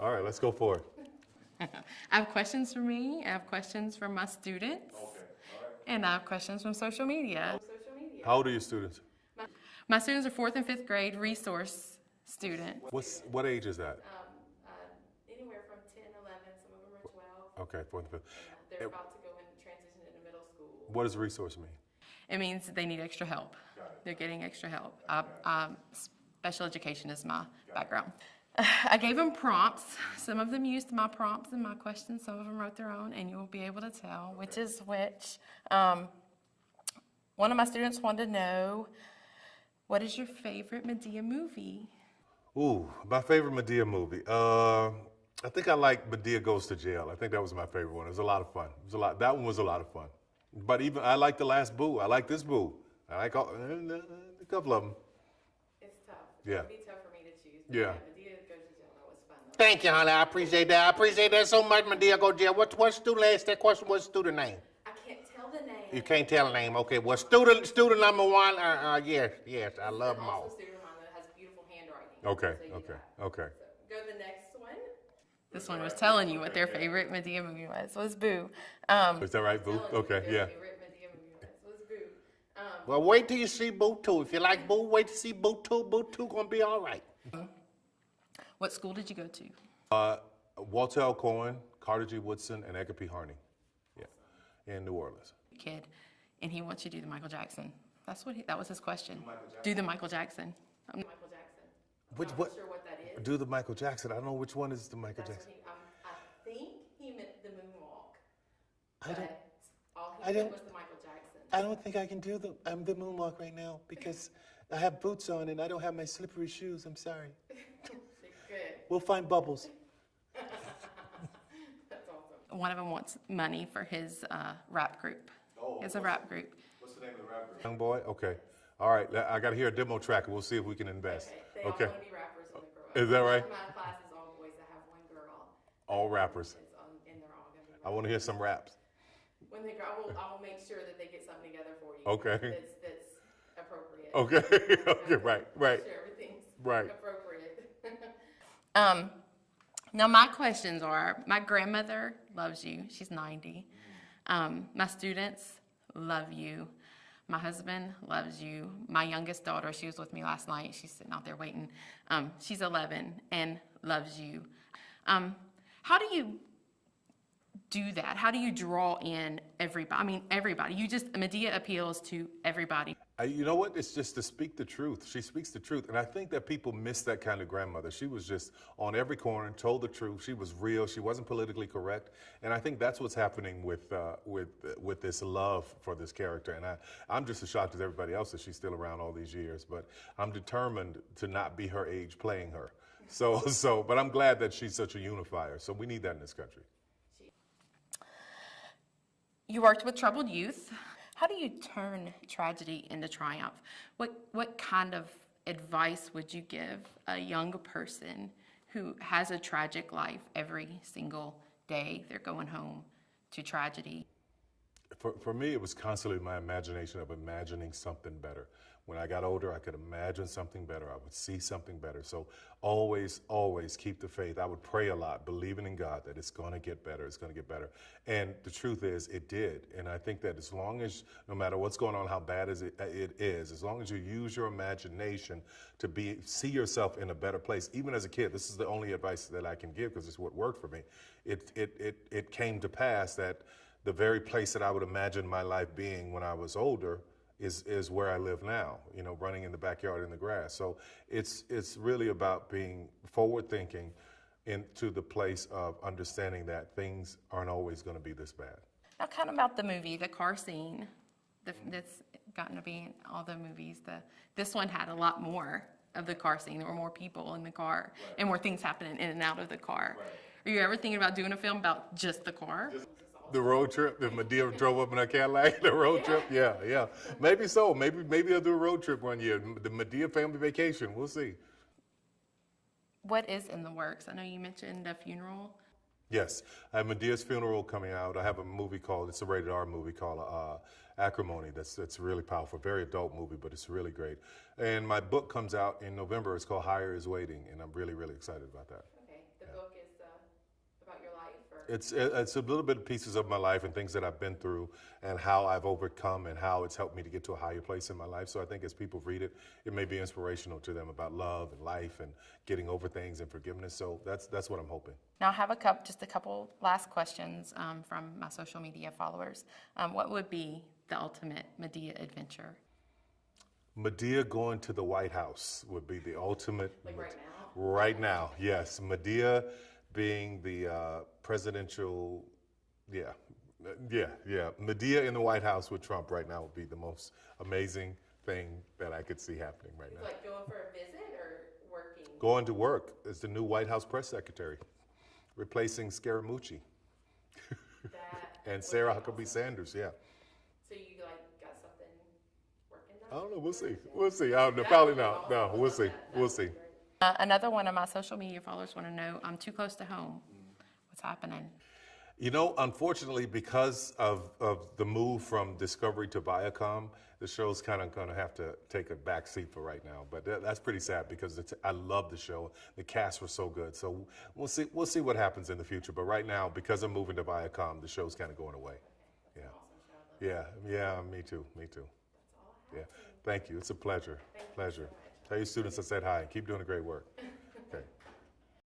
All right, let's go for it. I have questions for me. I have questions from my students. Okay, all right. And I have questions from social media. How old are your students? My students are 4th and 5th grade resource students. What age is that? Anywhere from 10, 11, some of them are 12. Okay, fourth and fifth. They're about to go and transition into middle school. What does resource mean? It means they need extra help. They're getting extra help. Special education is my background. I gave them prompts. Some of them used my prompts and my questions. Some of them wrote their own, and you will be able to tell which is which. One of my students wanted to know, what is your favorite Madea movie? Ooh, my favorite Madea movie. I think I like Madea Goes to Jail. I think that was my favorite one. It was a lot of fun. That one was a lot of fun. But even I like the last Boo. I like this Boo. I like a couple of them. It's tough. Yeah. It would be tough for me to choose. Yeah. Madea Goes to Jail, that was fun though. Thank you, honey. I appreciate that. I appreciate that so much, Madea. Go jail. What student asked that question? What's student name? I can't tell the name. You can't tell the name. Okay. Well, student number one. Yes. I love them all. Also, student of mine that has beautiful handwriting. Okay, So you okay, got- okay. So go to the next one. This one was telling you what their favorite Madea movie was Boo. Is that right, Boo? Telling you Okay, what their yeah. favorite Madea movie was Boo. Well, wait till you see Boo 2. If you like Boo, wait to see Boo 2. Boo 2 gonna be all right. What school did you go to? Walter L. Cohen, Carter G. Woodson, and Edgar P. Harney. Yeah, in New Orleans. Kid, and he wants you to do the Michael Jackson. That was his question. Do the Michael Jackson. Michael Jackson. What? Sure what that is. Do the Michael Jackson. I don't know which one is the Michael Jackson. I think he meant the moonwalk. I don't. All I he don't- said was the Michael Jackson. I don't think I can do the moonwalk right now because I have boots on and I don't have my slippery shoes. I'm sorry. Good. We'll find Bubbles. That's awesome. One of them wants money for his rap group. It's a rap group. What's the name of the rap group? Young Boy? Okay. All right. I got to hear a demo track and we'll see if we can invest. They all want to be rappers when they grow up. Is that right? My class is all boys that have one girl. All rappers. And they're all going to be I want to hear some raps. When they grow, I will make sure that they get something together for you. Okay. That's appropriate. Okay. Okay. Right. Make sure everything's Right. appropriate. Now my questions are, my grandmother loves you. She's 90. My students love you. My husband loves you. My youngest daughter, she was with me last night. She's sitting out there waiting. She's 11 and loves you. How do you do that? How do you draw in everybody? I mean, everybody. Madea appeals to everybody. You know what? It's just to speak the truth. She speaks the truth. And I think that people miss that kind of grandmother. She was just on every corner, told the truth. She was real. She wasn't politically correct. And I think that's what's happening with this love for this character. And I'm just as shocked as everybody else that she's still around all these years. But I'm determined to not be her age playing her. But I'm glad that she's such a unifier. So we need that in this country. You worked with troubled youth. How do you turn tragedy into triumph? What kind of advice would you give a young person who has a tragic life every single day? They're going home to tragedy. For me, it was constantly my imagination of imagining something better. When I got older, I could imagine something better. I would see something better. So always, always keep the faith. I would pray a lot, believing in God that it's going to get better. It's going to get better. And the truth is, it did. And I think that as long as, no matter what's going on, how bad it is, as long as you use your imagination to see yourself in a better place, even as a kid, this is the only advice that I can give because it's what worked for me. It came to pass that the very place that I would imagine my life being when I was older is where I live now, running in the backyard in the grass. So it's really about being forward thinking into the place of understanding that things aren't always going to be this bad. Now, kind of about the movie, the car scene, that's gotten to be in all the movies. This one had a lot more of the car scene. There were more people in the car and more things happening in and out of the car. Are you ever thinking about doing a film about just the car? The road trip, if Madea drove up in a Cadillac, the road trip, yeah. Maybe so. Maybe I'll do a road trip one year. The Madea family vacation. We'll see. What is in the works? I know you mentioned a funeral. Yes, I have Medea's funeral coming out. I have a movie it's a rated R movie called Acrimony. That's really powerful. Very adult movie, but it's really great. And my book comes out in November. It's called Higher is Waiting, and I'm really, really excited about that. Okay, the book is It's a little bit of pieces of my life and things that I've been through and how I've overcome and how it's helped me to get to a higher place in my life. So I think as people read it, it may be inspirational to them about love and life and getting over things and forgiveness. So that's what I'm hoping. Now I have just a couple last questions from my social media followers. What would be the ultimate Madea adventure? Madea going to the White House would be the ultimate. Like right now? Right now, yes. Madea being the presidential, yeah. Madea in the White House with Trump right now would be the most amazing thing that I could see happening right now. Like going for a visit or working? Going to work as the new White House press secretary, replacing Scaramucci and Sarah Huckabee Sanders, yeah. So you got something working I don't know, we'll see. We'll see. I don't know, probably not. No, we'll see. We'll see. Another one of my social media followers want to know, I'm too close to home. What's happening? You know, unfortunately, because of the move from Discovery to Viacom, the show's kind of going to have to take a back seat for right now. But that's pretty sad because I love the show. The cast was so good. So we'll see what happens in the future. But right now, because I'm moving to Viacom, the show's kind of going away. Yeah, me too. Yeah, thank you. It's a pleasure. Tell your students I said hi. Keep doing a great work.